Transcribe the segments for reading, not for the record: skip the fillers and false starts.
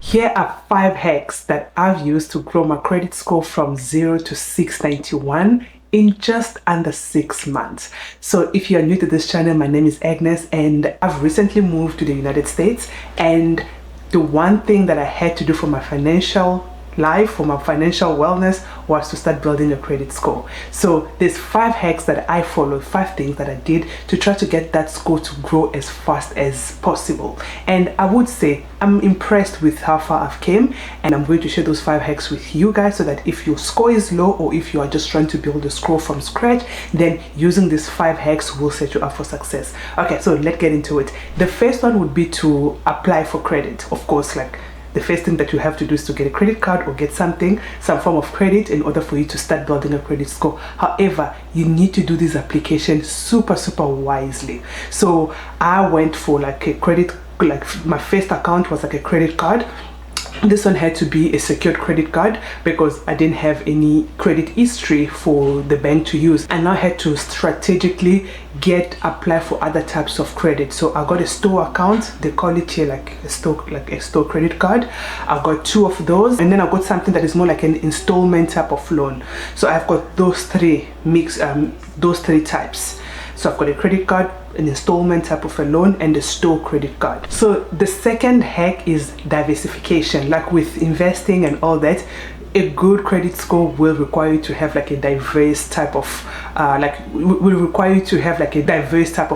Here are 5 hacks that I've used to grow my credit score from 0 to 691 in just under 6 months. So if you're new to this channel, my name is Agnes and I've recently moved to the United States, and the one thing that I had to do for my financial life, for my financial wellness, was to start building a credit score. So there's 5 hacks that I followed, 5 things that I did to try to get that score to grow as fast as possible. And I would say I'm impressed with how far I've came, and I'm going to share those 5 hacks with you guys so that if your score is low or if you are just trying to build a score from scratch, then using these 5 hacks will set you up for success. Okay, so let's get into it. The first one would be to apply for credit. Of course, like, the first thing that you have to do is to get a credit card or get some form of credit in order for you to start building a credit score. However, you need to do this application super wisely. So I went for like a credit, like my first account was like a credit card. This one had to be a secured credit card because I didn't have any credit history for the bank to use. I now had to strategically apply for other types of credit. So I got a store account, they call it here like a store credit card. I got 2 of those, and then I got something that is more like an installment type of loan. So I've got those 3 types. So I've got a credit card, an installment type of a loan, and a store credit card. So the second hack is diversification. Like with investing and all that, a good credit score will require you to have like a diverse type of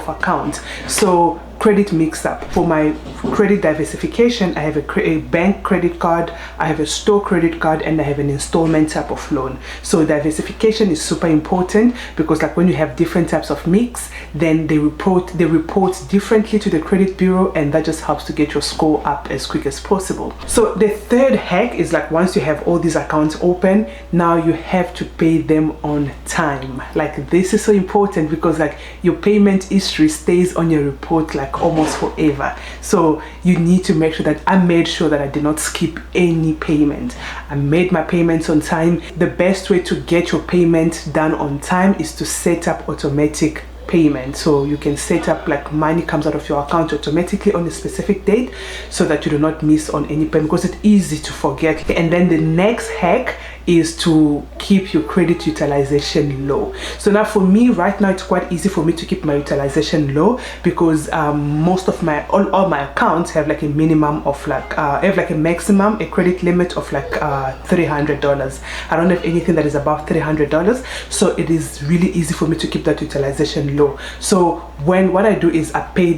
account. So credit mix up. For my credit diversification, I have a bank credit card, I have a store credit card, and I have an installment type of loan. So diversification is super important because like when you have different types of mix, then they report differently to the credit bureau, and that just helps to get your score up as quick as possible. So the third hack is like once you have all these accounts open, now you have to pay them on time. Like this is so important because like your payment history stays on your report like almost forever. So you need to make sure that I made sure that I did not skip any payment. I made my payments on time. The best way to get your payment done on time is to set up automatic payment. So you can set up like money comes out of your account automatically on a specific date so that you do not miss on any payment, because it's easy to forget. And then the next hack is to keep your credit utilization low. So now for me right now, it's quite easy for me to keep my utilization low because most of my all my accounts have like a minimum of like have like a maximum, a credit limit of like $300. I don't have anything that is above $300, so it is really easy for me to keep that utilization low. So what I do is I pay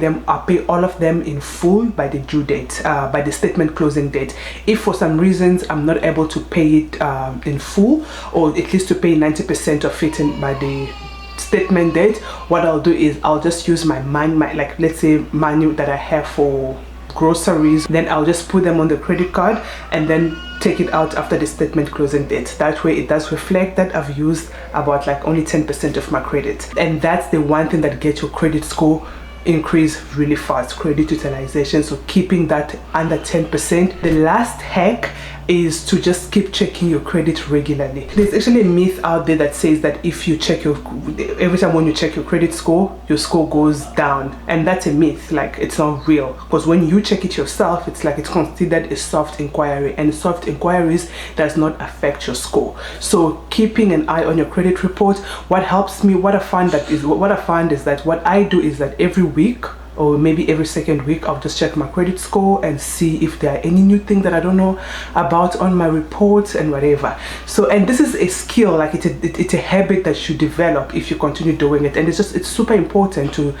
all of them in full by the due date, by the statement closing date. If for some reasons I'm not able to pay it in full, or at least to pay 90% of it by the statement date, what I'll do is I'll just use my like let's say money that I have for groceries, then I'll just put them on the credit card and then take it out after the statement closing date. That way it does reflect that I've used about like only 10% of my credit. And that's the one thing that gets your credit score increase really fast, credit utilization. So keeping that under 10%. The last hack is to just keep checking your credit regularly. There's actually a myth out there that says that if you check every time when you check your credit score, your score goes down, and that's a myth. Like, it's not real, because when you check it yourself, it's like it's considered a soft inquiry, and soft inquiries does not affect your score. So keeping an eye on your credit report. What I find is that what I do is that every week or maybe every second week, I'll just check my credit score and see if there are any new things that I don't know about on my reports and whatever. So, and this is a skill, like it's a habit that you develop if you continue doing it. And it's super important to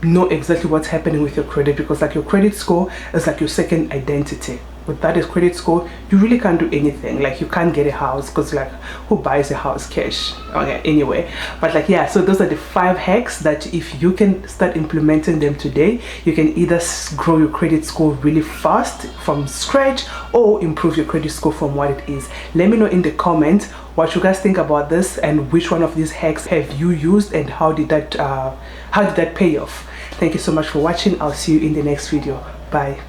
know exactly what's happening with your credit, because like your credit score is like your second identity. Without a credit score, you really can't do anything. Like, you can't get a house because like who buys a house cash? Okay, anyway, but like, yeah, so those are the 5 hacks that if you can start implementing them today, you can either grow your credit score really fast from scratch or improve your credit score from what it is. Let me know in the comments what you guys think about this, and which one of these hacks have you used, and how did that pay off. Thank you so much for watching. I'll see you in the next video. Bye.